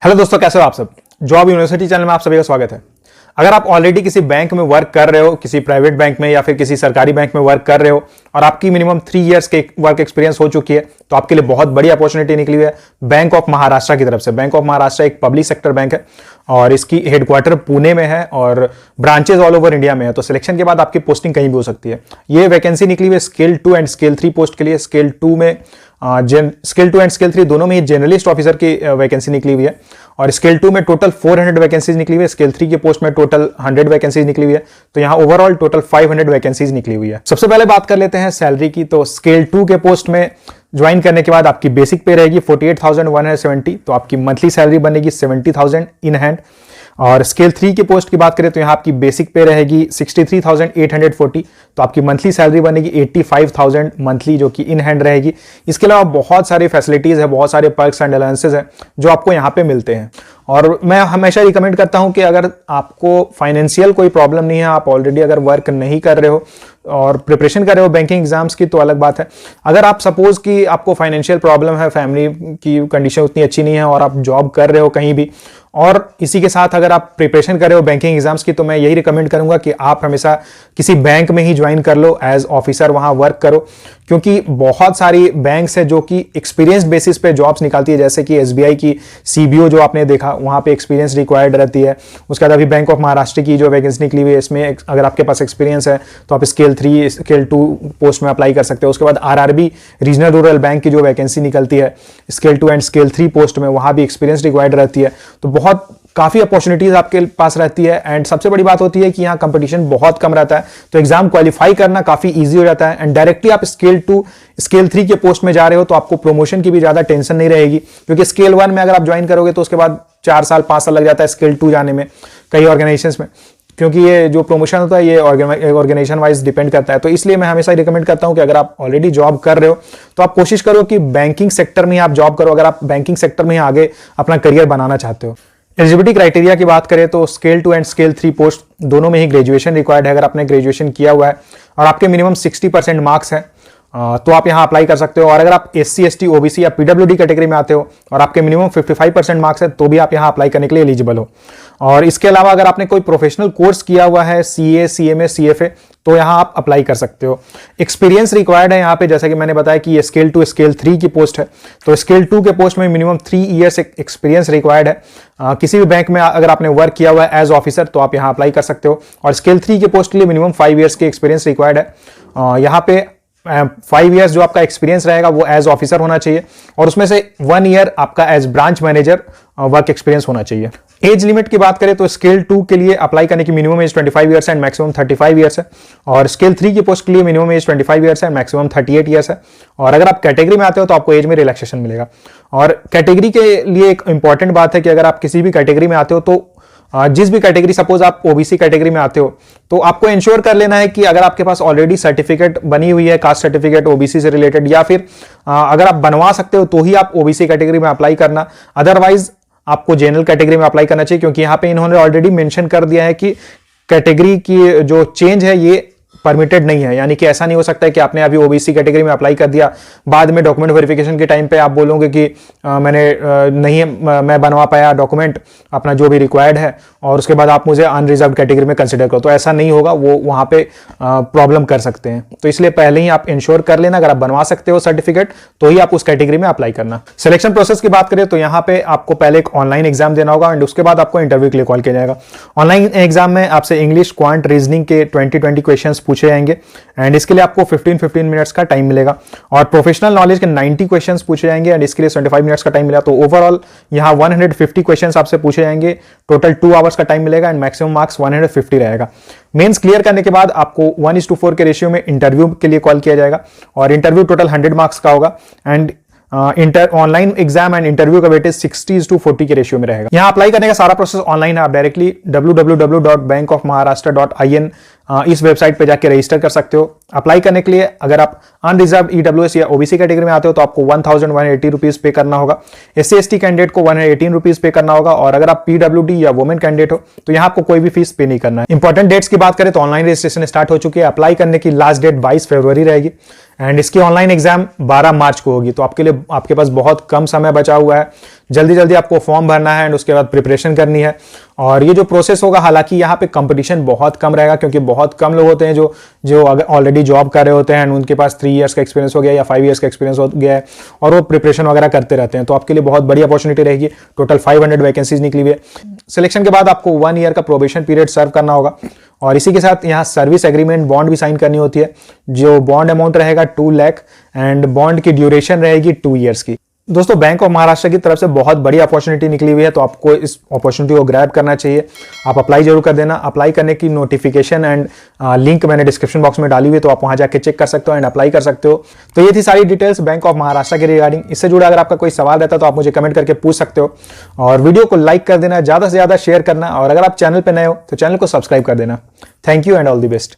Hello दोस्तों, कैसे हो आप सब। जॉब यूनिवर्सिटी चैनल में आप सभी का स्वागत है। अगर आप ऑलरेडी किसी बैंक में वर्क कर रहे हो, किसी प्राइवेट बैंक में या फिर किसी सरकारी बैंक में वर्क कर रहे हो और आपकी मिनिमम 3 इयर्स के वर्क एक्सपीरियंस हो चुकी है, तो आपके लिए बहुत बड़ी अपॉर्चुनिटी निकली हुई है बैंक ऑफ महाराष्ट्र की तरफ से। बैंक ऑफ महाराष्ट्र एक पब्लिक सेक्टर बैंक है और इसकी हेडक्वार्टर पुणे में है और ब्रांचेस ऑल ओवर इंडिया में है। तो सिलेक्शन के बाद आपकी पोस्टिंग कहीं भी हो सकती है। ये वैकेंसी निकली हुई है स्केल 2 एंड स्केल 3 पोस्ट के लिए। स्केल 2 में स्केल 2 एंड स्केल 3 दोनों में ही जर्नलिस्ट ऑफिसर की वैकेंसी निकली हुई है और स्केल 2 में टोटल 400 वैकेंसीज निकली हुई है। स्केल 3 के पोस्ट में टोटल 100 वैकेंसीज निकली हुई है। तो यहां ओवरऑल टोटल 500 वैकेंसीज निकली हुई है। सबसे पहले बात कर लेते हैं सैलरी की। तो स्केल 2 के पोस्ट में ज्वाइन करने के बाद आपकी बेसिक पे रहेगी 48,170। तो आपकी मंथली सैलरी बनेगी 70,000 इन हैंड। और स्केल 3 के पोस्ट की बात करें तो यहां आपकी बेसिक पे रहेगी 63,840। तो आपकी मंथली सैलरी बनेगी 85,000 मंथली, जो कि इन हैंड रहेगी। इसके अलावा बहुत सारी फैसिलिटीज है, बहुत सारे पर्क्स एंड अलाउंसेस हैं जो आपको यहां पे मिलते हैं। और मैं हमेशा रिकमेंड करता हूं कि अगर आपको फाइनेंशियल कोई प्रॉब्लम नहीं है, आप ऑलरेडी अगर वर्क नहीं कर रहे हो और प्रिपरेशन कर रहे हो बैंकिंग एग्जाम्स की, तो अलग बात है। अगर आप सपोज कि आपको फाइनेंशियल प्रॉब्लम है, फैमिली की कंडीशन उतनी अच्छी नहीं है और आप जॉब कर रहे हो कहीं भी और इसी के साथ अगर आप प्रिपरेशन कर रहे हो बैंकिंग एग्जाम्स की, तो मैं यही रिकमेंड करूंगा कि आप हमेशा किसी बैंक में ही ज्वाइन कर लो, एज ऑफिसर वहां वर्क करो। क्योंकि बहुत सारी बैंक्स है जो कि एक्सपीरियंस बेसिस पे जॉब्स निकालती है, जैसे कि एसबीआई की सीबीओ जो आपने देखा, वहां पे एक्सपीरियंस रिक्वायर्ड रहती है। उसके बाद अभी बैंक ऑफ महाराष्ट्र की जो वैकेंसी निकली हुई है, इसमें अगर आपके पास एक्सपीरियंस है तो आप स्केल 3 स्केल 2 पोस्ट में अप्लाई कर सकते हो। उसके बाद आरआरबी रीजनल रूरल बैंक की जो वैकेंसी निकलती है स्केल 2 एंड स्केल 3 पोस्ट में, वहां भी एक्सपीरियंस रिक्वायर्ड रहती है। तो बहुत काफी अपॉर्चुनिटीज आपके पास रहती है। एंड सबसे बड़ी बात होती है कि यहाँ कंपटीशन बहुत कम रहता है, तो एग्जाम क्वालिफाई करना काफी इजी हो जाता है। एंड डायरेक्टली आप स्केल 2 स्केल 3 के पोस्ट में जा रहे हो तो आपको प्रमोशन की भी ज्यादा टेंशन नहीं रहेगी। क्योंकि स्केल 1 में अगर आप ज्वाइन करोगे तो उसके बाद 4 साल 5 साल लग जाता है स्केल 2 जाने में कई ऑर्गेनाइजेशंस में, क्योंकि ये जो प्रमोशन होता है ये ऑर्गेनाइजेशन वाइज डिपेंड करता है। तो इसलिए मैं हमेशा रिकमेंड करता हूं कि अगर आप ऑलरेडी जॉब कर रहे हो तो आप कोशिश करो कि बैंकिंग सेक्टर में आप जॉब करो, अगर आप बैंकिंग सेक्टर में आगे अपना करियर बनाना चाहते हो। एलिजिबिलिटी क्राइटेरिया की बात करें तो स्केल 2 एंड स्केल 3 पोस्ट दोनों में ही ग्रेजुएशन रिक्वायर्ड है। अगर आपने ग्रेजुएशन किया हुआ है और आपके मिनिमम 60% मार्क्स हैं तो आप यहां अप्लाई कर सकते हो। और अगर आप SC ST OBC या PWD कैटेगरी में आते हो और आपके मिनिमम 55% मार्क्स है तो भी आप यहां अप्लाई करने के लिए एलिजिबल हो। और इसके अलावा अगर आपने कोई प्रोफेशनल कोर्स किया हुआ है CA CMA CFA तो यहां आप अप्लाई कर सकते हो। एक्सपीरियंस रिक्वायर्ड है यहां पे, जैसा कि मैंने बताया कि ये स्केल 2 स्केल 3 की पोस्ट है। तो स्केल 2 के पोस्ट में मिनिमम 3 इयर्स एक्सपीरियंस रिक्वायर्ड है। किसी भी बैंक में अगर आपने वर्क किया हुआ है एज ऑफिसर तो आप यहां अप्लाई कर सकते हो। और स्केल 3 के पोस्ट के लिए मिनिमम 5 इयर्स की एक्सपीरियंस रिक्वायर्ड है। यहाँ पे 5 इयर्स जो आपका एक्सपीरियंस रहेगा वो एज ऑफिसर होना चाहिए और उसमें से 1 ईयर आपका as branch manager work experience होना चाहिए। एज लिमिट की बात करें तो स्केल 2 के लिए अप्लाई करने की मिनिमम एज 25 इयर्स है एंड मैक्सिमम 35 इयर्स है। और स्केल 3 की पोस्ट के लिए मिनिमम एज 25 इयर्स है, मैक्सिमम 38 इयर्स है। और अगर आप कैटेगरी में आते हो तो आपको एज में रिलैक्सेशन मिलेगा। और कैटेगरी के लिए एक इंपॉर्टेंट बात है कि अगर आप किसी भी कैटेगरी में आते हो तो जिस भी कैटेगरी, सपोज आप OBC कैटेगरी में आते हो तो आपको इंश्योर कर लेना है कि अगर आपके पास ऑलरेडी सर्टिफिकेट बनी हुई है, कास्ट सर्टिफिकेट OBC से रिलेटेड, या फिर अगर आप बनवा सकते हो तो ही आप OBC कैटेगरी में अप्लाई करना। अदरवाइज आपको जनरल कैटेगरी में अप्लाई करना चाहिए, क्योंकि यहां पे इन्होंने ऑलरेडी मेंशन कर दिया है कि कैटेगरी की जो चेंज है ये परमिटेड नहीं है। यानी कि ऐसा नहीं हो सकता है कि आपने अभी OBC कैटेगरी में अप्लाई कर दिया, बाद में डॉक्यूमेंट वेरिफिकेशन के टाइम पे आप बोलोगे कि मैं बनवा पाया डॉक्यूमेंट अपना जो भी रिक्वायर्ड है और उसके बाद आप मुझे अनरिजर्व कैटेगरी में कंसिडर करो। तो ऐसा नहीं होगा, वो वहां पे प्रॉब्लम कर सकते हैं। तो इसलिए पहले ही आप इंश्योर कर लेना, अगर आप बनवा सकते हो सर्टिफिकेट तो ही आप उस कैटेगरी में अप्लाई करना। सिलेक्शन प्रोसेस की बात करें तो यहाँ पे आपको पहले एक ऑनलाइन एग्जाम देना होगा एंड उसके बाद आपको इंटरव्यू के लिए कॉल किया जाएगा। ऑनलाइन एग्जाम में आपसे इंग्लिश, क्वांट, रीजनिंग के 20 क्वेश्चन पूछे जाएंगे एंड इसके लिए आपको 15 मिनट्स का टाइम मिलेगा। और प्रोफेशनल नॉलेज के 90 क्वेश्चंस पूछे जाएंगे एंड इसके लिए 75 मिनट्स का टाइम मिलेगा। तो ओवरऑल यहाँ 150 क्वेश्चंस आपसे पूछे जाएंगे, टोटल 2 आवर्स का टाइम मिलेगा एंड मैक्सिमम मार्क्स 150 रहेगा। मेंस क्लियर करने के बाद आपको 1:4 के रेशियो में इंटरव्यू के लिए कॉल किया जाएगा और इंटरव्यू टोटल 100 मार्क्स का होगा and online exam and interview का वेटेज 60:40 के रेशियो में रहेगा। यहाँ अप्लाई करने का सारा प्रोसेस ऑनलाइन है। आप डायरेक्टली www.bankofmaharashtra.in इस वेबसाइट पे जाके रजिस्टर कर सकते हो। अप्लाई करने के लिए अगर आप अनरिजर्व ईडब्ल्यूएस या ओबीसी कैटेगरी में आते हो तो आपको 1180 रुपीज पे करना होगा। SC/ST कैंडिडेट को 118 रुपीज पे करना होगा, और अगर आप PWD या वुमेन कैंडिडेट हो तो यहाँ आपको कोई भी फीस पे नहीं करना है। इंपॉर्टेंट डेट्स की बात करें तो ऑनलाइन रजिस्ट्रेशन स्टार्ट हो चुकी है। अप्लाई करने की लास्ट डेट 22 फरवरी रहेगी एंड इसकी ऑनलाइन एग्जाम 12 मार्च को होगी। तो आपके पास बहुत कम समय बचा हुआ है। जल्दी जल्दी आपको फॉर्म भरना है एंड उसके बाद प्रिपरेशन करनी है। और ये जो प्रोसेस होगा, हालांकि यहाँ पे कंपटीशन बहुत कम रहेगा क्योंकि बहुत कम लोग होते हैं जो ऑलरेडी जॉब कर रहे होते हैं, उनके पास 3 इयर्स का एक्सपीरियंस हो गया या 5 इयर्स का एक्सपीरियंस हो गया है और वो प्रिपरेशन वगैरह करते रहते हैं। तो आपके लिए बहुत बड़ी अपॉर्चुनिटी रहेगी। टोटल 500 वैकेंसीज निकली हुई है। सिलेक्शन के बाद आपको 1 ईयर का प्रोबेशन पीरियड सर्व करना होगा और इसी के साथ यहाँ सर्विस एग्रीमेंट बॉन्ड भी साइन करनी होती है। जो बॉन्ड अमाउंट रहेगा 2 लाख एंड बॉन्ड की ड्यूरेशन रहेगी 2 इयर्स की। दोस्तों, बैंक ऑफ महाराष्ट्र की तरफ से बहुत बड़ी अपॉर्चुनिटी निकली हुई है, तो आपको इस अपॉर्चुनिटी को ग्रैब करना चाहिए। आप अप्लाई जरूर कर देना। अप्लाई करने की नोटिफिकेशन एंड लिंक मैंने डिस्क्रिप्शन बॉक्स में डाली हुई है, तो आप वहां जाके चेक कर सकते हो एंड अप्लाई कर सकते हो। तो ये थी सारी डिटेल्स बैंक ऑफ महाराष्ट्र के रिगार्डिंग। इससे जुड़ा अगर आपका कोई सवाल रहता है तो आप मुझे कमेंट करके पूछ सकते हो और वीडियो को लाइक कर देना, ज्यादा से ज्यादा शेयर करना, और अगर आप चैनल पर नए हो तो चैनल को सब्सक्राइब कर देना। Thank you and all the best.